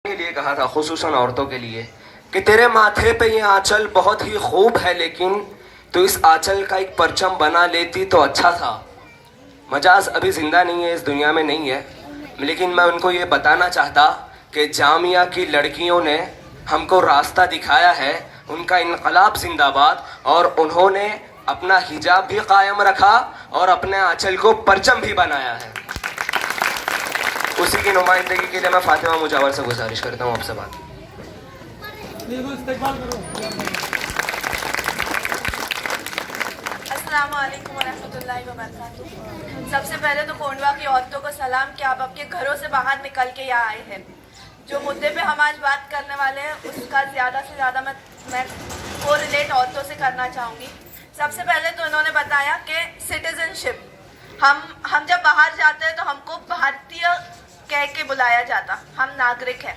के लिए कहा था, खुसूसन औरतों के लिए, कि तेरे माथे पे ये आंचल बहुत ही खूब है, लेकिन तो इस आंचल का एक परचम बना लेती तो अच्छा था। मजाज अभी ज़िंदा नहीं है, इस दुनिया में नहीं है, लेकिन मैं उनको ये बताना चाहता कि जामिया की लड़कियों ने हमको रास्ता दिखाया है, उनका इनकलाब जिंदाबाद, और उन्होंने अपना हिजाब भी कायम रखा और अपने आंचल को परचम भी बनाया है। उसी की नुमाइंदगी के लिए मैं फातिमा मुजावर से गुजारिश करता हूँ आपसे बात। अस्सलाम वालेकुम वरहमतुल्लाहि वबरकातुहू। सबसे पहले तो कोंडवा की औरतों को सलाम कि आप आपके घरों से बाहर निकल के यहाँ आए हैं। जो मुद्दे पे हम आज बात करने वाले हैं उसका ज़्यादा से ज़्यादा मैं को रिलेट औरतों से करना चाहूँगी। सबसे पहले तो इन्होंने बताया कि सिटीजनशिप, हम जब बाहर जाते हैं तो हमको भारतीय कह के बुलाया जाता, हम नागरिक हैं।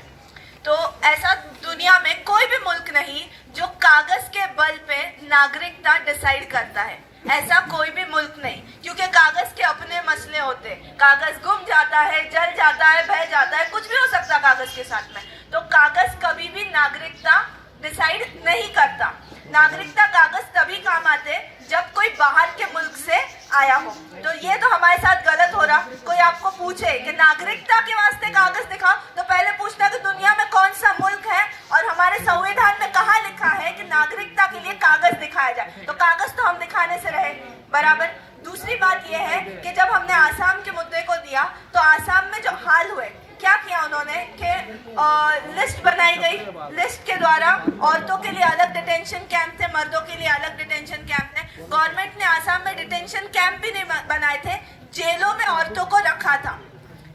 तो ऐसा दुनिया में कोई भी मुल्क नहीं जो कागज के बल पे नागरिकता डिसाइड करता है, ऐसा कोई भी मुल्क नहीं, क्योंकि कागज के अपने मसले होते हैं। कागज गुम जाता है, जल जाता है, बह जाता है, कुछ भी हो सकता है कागज के साथ में। तो कागज कभी भी नागरिकता डिसाइड नहीं करता। नागरिकता कागज तभी काम आते जब कोई बाहर के मुल्क से आया हो। तो ये तो हमारे साथ गलत हो रहा। कोई आपको पूछे कि नागरिकता के वास्ते कागज दिखाओ, तो पहले पूछना कि दुनिया में कौन सा मुल्क है और हमारे संविधान में कहाँ लिखा है कि नागरिकता के लिए कागज दिखाया जाए। तो कागज तो हम दिखाने से रहे बराबर। दूसरी बात यह है कि जब हमने आसाम के मुद्दे को दिया तो आसाम में जो हाल हुए, क्या किया उन्होंने कि लिस्ट बनाई गई। लिस्ट के द्वारा औरतों के लिए अलग डिटेंशन कैंप थे, मर्दों के लिए अलग डिटेंशन कैंप थे। गवर्नमेंट ने आसाम में डिटेंशन कैंप भी नहीं बनाए थे, जेलों में औरतों को रखा था।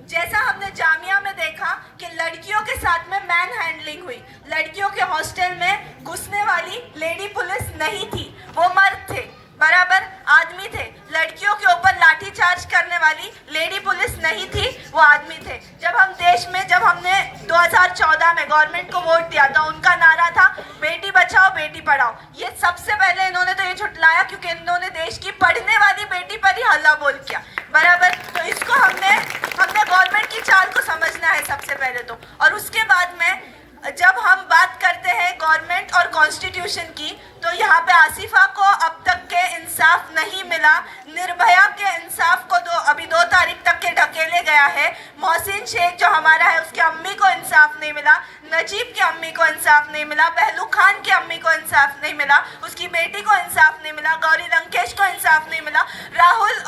जैसा हमने जामिया में देखा कि लड़कियों के साथ में मैन हैंडलिंग हुई, लड़कियों के हॉस्टल में घुसने वाली लेडी पुलिस नहीं थी, वो मर्द थे, बराबर आदमी थे। लड़कियों के ऊपर लाठी चार्ज करने वाली लेडी पुलिस नहीं थी, वो आदमी थे। जब हमने 2014 में गवर्नमेंट को वोट दिया तो उनका नारा था बेटी बचाओ बेटी पढ़ाओ। ये सबसे पहले इन्होंने तो ये झुटलाया, क्योंकि इन्होंने देश की पढ़ने वाली बेटी पर ही हल्ला बोल किया, बराबर। तो इसको हमने गवर्नमेंट की चाल को समझना है सबसे पहले तो। और उसके बाद में जब हम बात करते हैं गवर्नमेंट और कॉन्स्टिट्यूशन की, तो यहाँ पे आसिफा को अब तक के इंसाफ नहीं मिला। निर्भया के इंसाफ को अभी 2 तारीख तक के ढकेले गया है। मोहसिन शेख जो हमारा है, उसकी अम्मी को इंसाफ नहीं मिला, नजीब की अम्मी को इंसाफ नहीं मिला, पहलू खान की अम्मी को इंसाफ नहीं मिला, उसकी बेटी को इंसाफ नहीं मिला, गौरी लंकेश को इंसाफ नहीं मिला,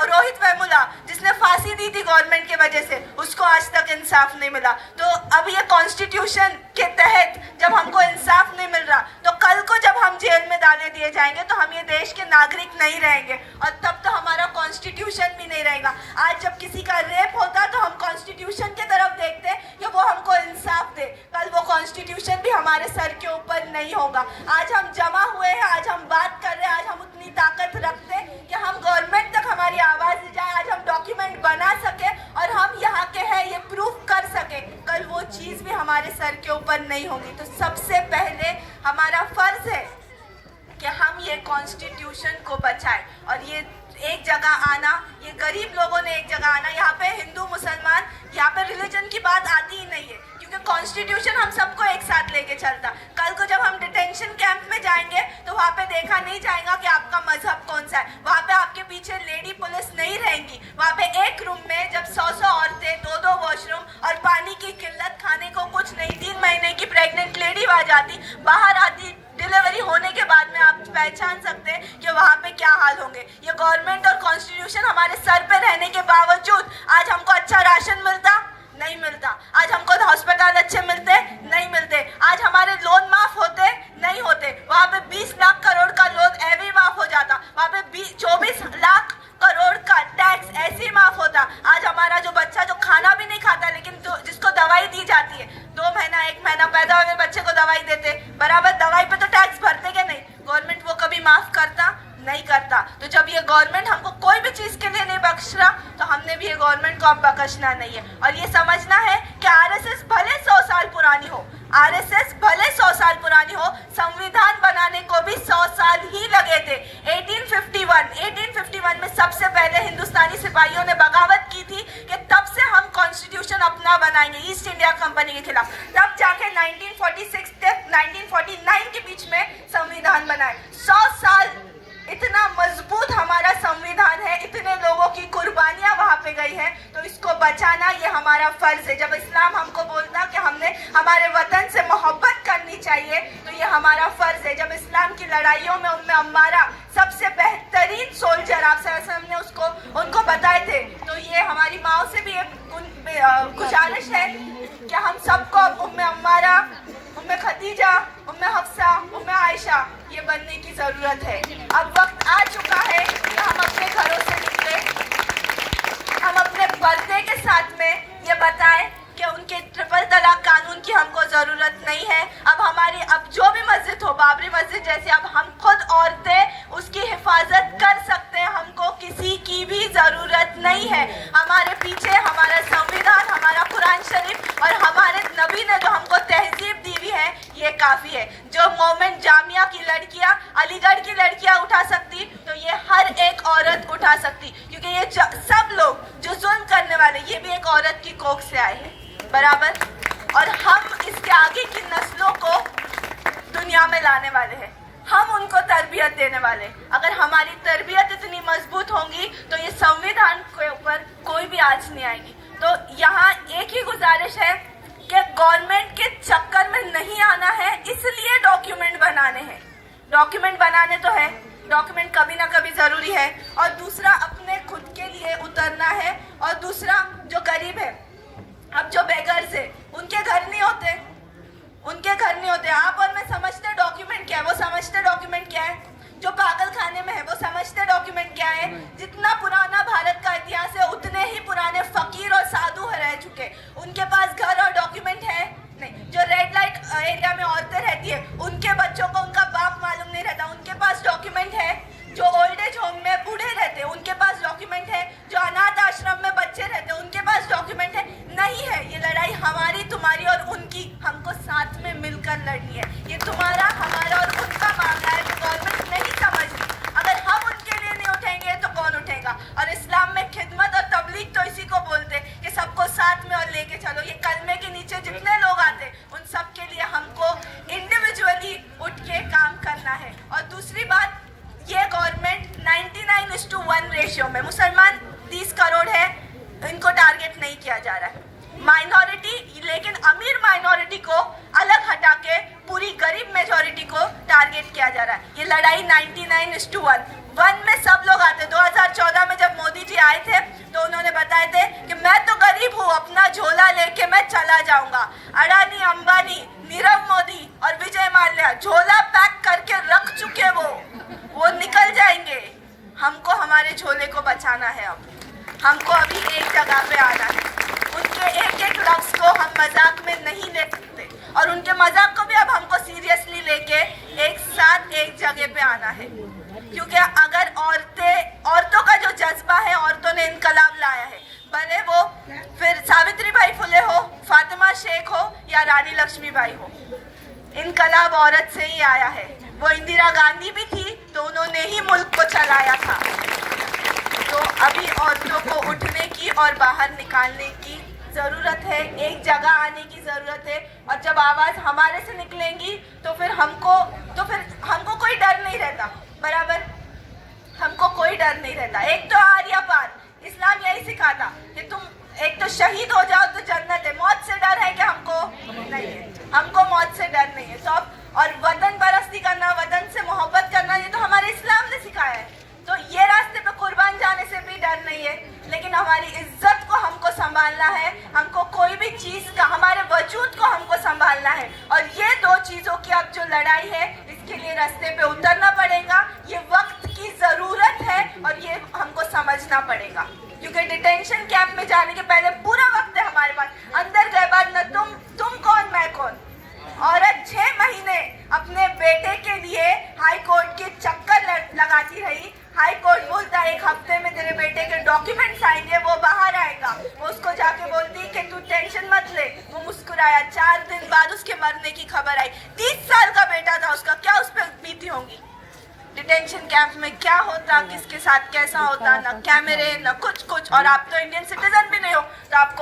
रोहित वेमुला जिसने फांसी दी थी गवर्नमेंट के वजह से, उसको आज तक इंसाफ नहीं मिला। तो अब ये कॉन्स्टिट्यूशन के तहत जब हमको इंसाफ नहीं मिल रहा, तो कल को जब हम जेल में डाले दिए जाएंगे तो हम ये देश के नागरिक नहीं रहेंगे, और तब तो हमारा कॉन्स्टिट्यूशन भी नहीं रहेगा। आज जब किसी का रेप होता तो हम कॉन्स्टिट्यूशन की तरफ देखते कि वो हमको इंसाफ दे, कल वो कॉन्स्टिट्यूशन भी हमारे सर के ऊपर नहीं होगा। आज हम जमा हुए हैं, आज हम बात कर रहे हैं, आज हम उतनी ताकत रखते हैं कि हम गवर्नमेंट तक हमारी आवाज़ जाए, आज हम डॉक्यूमेंट बना सके और हम यहाँ के हैं ये प्रूफ कर सके, कल वो चीज़ भी हमारे सर के ऊपर नहीं होगी। तो सबसे पहले हमारा फर्ज है कि हम ये कॉन्स्टिट्यूशन को बचाएं। और ये एक जगह आना, ये गरीब लोगों ने एक जगह आना, यहाँ पे हिंदू मुसलमान, यहाँ पे रिलीजन की बात आती ही नहीं है, क्योंकि कॉन्स्टिट्यूशन हम सबको एक साथ लेके चलता। कल को जब हम डिटेंशन कैंप में जाएंगे तो वहाँ पे देखा नहीं जाएगा कि आपका मजहब कौन सा है, वहाँ पे आपके पीछे लेडी पुलिस नहीं रहेंगी। वहाँ पे एक रूम में जब 100 औरतें, 2 वॉशरूम और पानी की किल्लत, खाने को कुछ नहीं, 3 महीने की प्रेग्नेंट लेडी आ जाती, बाहर आती, डिलीवरी होने के बाद में आप पहचान सकते हैं कि वहाँ पे क्या हाल होंगे। ये गवर्नमेंट और कॉन्स्टिट्यूशन हमारे सर पे रहने के बावजूद आज हमको अच्छा राशन मिलता नहीं मिलता, आज हमको हॉस्पिटल अच्छे मिलते नहीं मिलते, आज हमारे लोन माफ होते नहीं होते। वहाँ पे 20 लाख करोड़ का लोन ऐसे ही माफ हो जाता, वहाँ पे 24 लाख करोड़ का टैक्स ऐसे ही माफ होता। आज हमारा जो बच्चा जो खाना भी नहीं खाता, लेकिन जिसको दवाई दी जाती है, 2 महीना 1 महीना पैदा हुए बच्चे को दवाई देते, बराबर दवाई पे तो टैक्स भरते क्या नहीं, गवर्नमेंट वो कभी माफ करता नहीं करता। तो जब ये गवर्नमेंट हमको कोई भी चीज़ के लिए नहीं बख्श रहा, तो हमने भी ये गवर्नमेंट को अब बख्शना नहीं है। और ये समझना है कि आरएसएस भले 100 साल पुरानी हो, आरएसएस भले 100 साल पुरानी हो, संविधान बनाने को भी 100 साल ही लगे थे। 1851 में सबसे पहले हिंदुस्तानी सिपाहियों ने बगावत की थी कि तब से हम कॉन्स्टिट्यूशन अपना बनाएंगे ईस्ट इंडिया कंपनी के खिलाफ, तब जाके हमारा फर्ज है। जब इस्लाम हमको बोलता कि हमने हमारे वतन से मोहब्बत करनी चाहिए तो ये हमारा फर्ज है। जब इस्लाम की लड़ाइयों में उम्मे अम्मारा सबसे बेहतरीन सोल्जर आप ने उसको उनको बताए थे, तो ये हमारी माओ से भी एक गुजारिश है कि हम सबको उम्मे अम्मारा, उम्मे खदीजा, उम्मे हफ्सा, उम्मे आयशा ये बनने की ज़रूरत है। अब वक्त आ चुका है कि हम अपने घरों से निकले, हम अपने पर्दे के साथ में ये बताएं कि उनके ट्रिपल तलाक कानून की हमको ज़रूरत नहीं है। अब जो भी मस्जिद हो, बाबरी मस्जिद जैसे, अब हम खुद औरतें उसकी हिफाजत कर सकते हैं, हमको किसी की भी ज़रूरत नहीं है। हमारे पीछे हमारा संविधान, हमारा कुरान शरीफ और हमारे नबी ने जो हमको तहजीब दी हुई है ये काफ़ी है। जो मोमेंट जामिया की लड़कियां, अलीगढ़ की लड़कियां उठा सकती तो ये हर एक औरत उठा सकती, क्योंकि ये सब लोग जो जुल्म करने वाले ये भी एक औरत की कोख से आए हैं बराबर, और हम इसके आगे की नस्लों को दुनिया में लाने वाले हैं, हम उनको तरबियत देने वाले। अगर हमारी तरबियत इतनी मजबूत होगी तो ये संविधान के ऊपर कोई भी आँच नहीं आएगी। तो यहाँ एक ही गुजारिश है कि गवर्नमेंट के चक्कर में नहीं आना है, इसलिए डॉक्यूमेंट बनाने हैं। डॉक्यूमेंट बनाने तो है, डॉक्यूमेंट कभी ना कभी ज़रूरी है, और दूसरा अपने खुद के लिए उतरना है, और दूसरा जो गरीब है, अब जो बेगर्स है उनके घर नहीं होते, उनके घर नहीं होते। आप और मैं समझते डॉक्यूमेंट क्या है, वो समझते डॉक्यूमेंट क्या है। जो पागल खाने में है वो समझते डॉक्यूमेंट क्या है। जितना पुराना भारत का इतिहास है उतने ही पुराने फकीर और साधु रह चुके, उनके पास घर और डॉक्यूमेंट है नहीं। जो रेड लाइट एरिया में औरतें रहती है उनके बच्चों को उनका बाप मालूम नहीं रहता, उनके पास डॉक्यूमेंट है। जो ओल्ड एज होम में बूढ़े रहते हैं उनके पास डॉक्यूमेंट है। जो अनाथ आश्रम में बच्चे रहते हैं उनके पास डॉक्यूमेंट है। नहीं है, ये लड़ाई हमारी, तुम्हारी और उनकी, हमको साथ में मिलकर लड़नी है। ये तुम्हारा, हमारा और उनका मामला है जो गवर्नमेंट नहीं समझती। अगर हम उनके लिए नहीं उठेंगे तो कौन उठेगा। और इस्लाम में खिदमत और तबलीग तो इसी को बोलते कि सबको साथ में और लेके चलो। ये कलमे के नीचे जितने लोग आते उन सब के लिए हमको इंडिविजुअली उठ के काम करना है। और दूसरी बात, ये गवर्नमेंट 99:1 रेशियो में, मुसलमान 30 करोड़ है, इनको टारगेट नहीं किया जा रहा है। माइनॉरिटी, लेकिन अमीर माइनॉरिटी को अलग हटा के पूरी गरीब मेजॉरिटी को टारगेट किया जा रहा है। ये लड़ाई 99:1 में सब लोग आते। 2014 में जब मोदी जी आए थे तो उन्होंने बताए थे कि मैं तो गरीब हूँ, अपना झोला लेके मैं चला जाऊंगा। अडानी, अंबानी, नीरव मोदी और विजय माल्या झोला पैक करके रख चुके, वो निकल जाएंगे। हमको हमारे झोले को बचाना है। अब हमको अभी एक जगह पे आना है। उनके एक एक लफ्ज़ को हम मजाक में नहीं ले सकते, और उनके मजाक को भी अब हमको सीरियसली लेके एक साथ एक जगह पे आना है। क्योंकि अगर औरतों का जो जज्बा है, औरतों ने इनकलाब लाया है, भले वो फिर सावित्री बाई फुले हो, फातिमा शेख हो या रानी लक्ष्मीबाई हो, इनकलाब औरत से ही आया है। वो इंदिरा गांधी भी थी तो उन्होंने ही मुल्क को चलाया था। तो अभी औरतों को उठने की और बाहर निकालने की ज़रूरत है, एक जगह आने की ज़रूरत है। और जब आवाज़ हमारे से निकलेंगी तो फिर हमको कोई डर नहीं रहता बराबर, हमको कोई डर नहीं रहता। एक तो आर्या पार, इस्लाम यही सिखाता कि तुम एक तो शहीद हो जाओ तो जन्नत है। मौत से डर है कि हमको नहीं है, हमको मौत से डर नहीं है। तो अब और वतन परस्ती करना, वतन से मोहब्बत करना, ये तो हमारे इस्लाम ने सिखाया है। तो ये रास्ते पे कुर्बान जाने से भी डर नहीं है, लेकिन हमारी इज्जत को हमको संभालना है। हमको कोई भी चीज़ का, हमारे वजूद को हमको संभालना है। और ये दो चीज़ों की अब जो लड़ाई है, इसके लिए रास्ते पे उतरना पड़ेगा। ये वक्त की ज़रूरत है और ये हमको समझना पड़ेगा, क्योंकि डिटेंशन कैंप में जाने के पहले पूरा वक्त है हमारे पास। अंदर गए बाद न तुम कौन मैं कौन। औरत 6 महीने अपने बेटे के लिए हाई कोर्ट के चक्कर लगाती रही। हाई कोर्ट बोलता है 1 हफ्ते में तेरे बेटे के डॉक्यूमेंट्स आएंगे, वो बाहर आएगा। वो उसको जाके बोलती कि तू टेंशन मत ले। वो मुस्कुराया। 4 दिन बाद उसके मरने की खबर आई। 30 साल का बेटा था उसका, क्या उस पर बीती होंगी। डिटेंशन कैंप में क्या होता, किसके साथ कैसा होता, न कैमरे न कुछ। और आप तो इंडियन सिटीजन भी नहीं हो, तो आपको